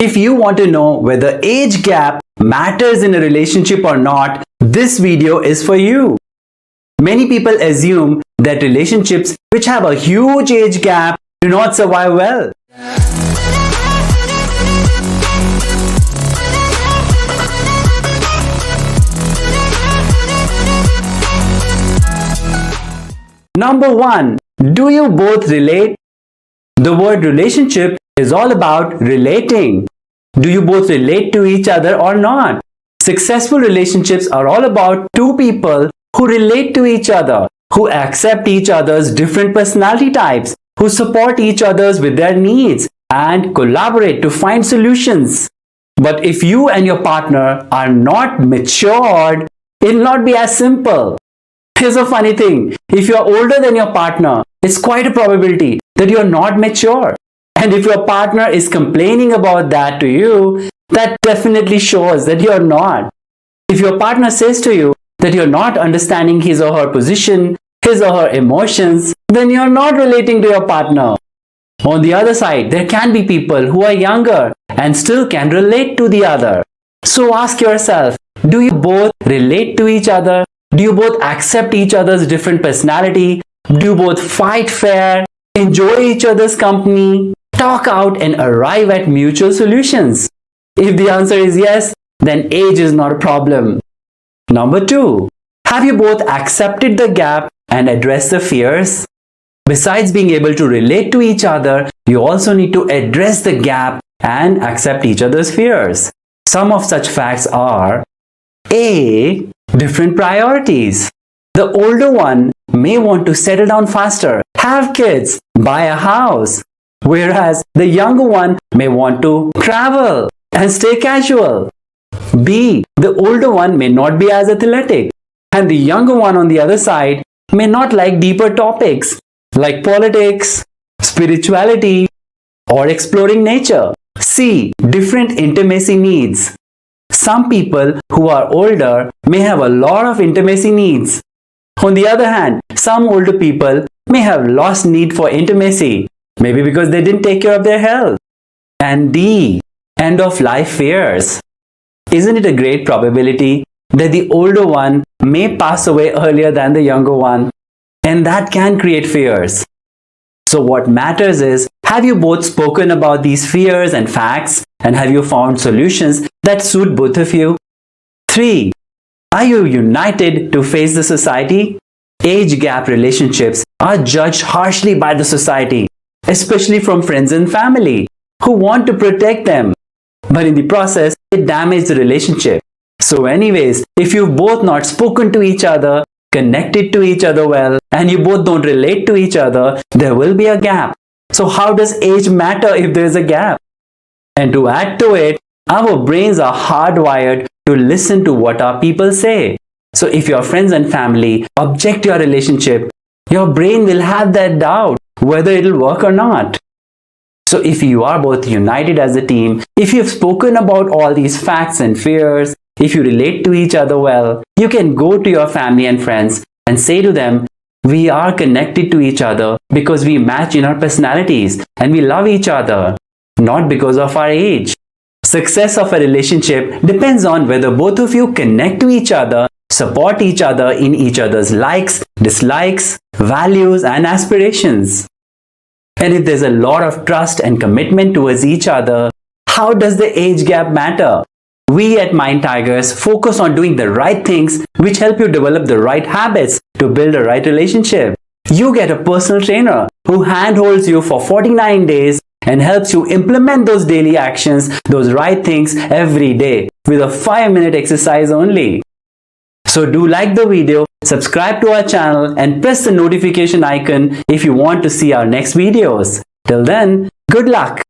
If you want to know whether age gap matters in a relationship or not, this video is for you. Many people assume that relationships which have a huge age gap do not survive well. Number 1. Do you both relate? The word relationship is all about relating. Do you both relate to each other or not? Successful relationships are all about two people who relate to each other, who accept each other's different personality types, who support each other with their needs and collaborate to find solutions. But if you and your partner are not matured, it'll not be as simple. Here's a funny thing. If you're older than your partner, it's quite a probability that you're not mature. And if your partner is complaining about that to you, that definitely shows that you're not. If your partner says to you that you're not understanding his or her position, his or her emotions, then you're not relating to your partner. On the other side, there can be people who are younger and still can relate to the other. So ask yourself, do you both relate to each other? Do you both accept each other's different personality? Do you both fight fair, enjoy each other's company, talk out and arrive at mutual solutions? If the answer is yes, then age is not a problem. Number 2. Have you both accepted the gap and addressed the fears? Besides being able to relate to each other, you also need to address the gap and accept each other's fears. Some of such facts are: A. Different priorities. The older one may want to settle down faster, have kids, buy a house, whereas the younger one may want to travel and stay casual. B. The older one may not be as athletic, and the younger one on the other side may not like deeper topics like politics, spirituality, or exploring nature. C. Different intimacy needs. Some people who are older may have a lot of intimacy needs. On the other hand, some older people may have lost need for intimacy, maybe because they didn't take care of their health. And D. End of life fears. Isn't it a great probability that the older one may pass away earlier than the younger one? And that can create fears. So what matters is, have you both spoken about these fears and facts, and have you found solutions that suit both of you? 3. Are you united to face the society? Age gap relationships are judged harshly by the society, especially from friends and family who want to protect them. But in the process, it damages the relationship. So anyways, if you've both not spoken to each other, connected to each other well, and you both don't relate to each other, there will be a gap. So how does age matter if there is a gap? And to add to it, our brains are hardwired to listen to what our people say. So if your friends and family object to your relationship, your brain will have that doubt whether it'll work or not. So if you are both united as a team, if you've spoken about all these facts and fears, if you relate to each other well, you can go to your family and friends and say to them, we are connected to each other because we match in our personalities and we love each other, not because of our age. Success of a relationship depends on whether both of you connect to each other, support each other in each other's likes, dislikes, values, and aspirations. And if there's a lot of trust and commitment towards each other, how does the age gap matter? We at Mind Tigers focus on doing the right things which help you develop the right habits to build a right relationship. You get a personal trainer who handholds you for 49 days and helps you implement those daily actions, those right things every day with a 5-minute exercise only. So do like the video, subscribe to our channel and press the notification icon if you want to see our next videos. Till then, good luck!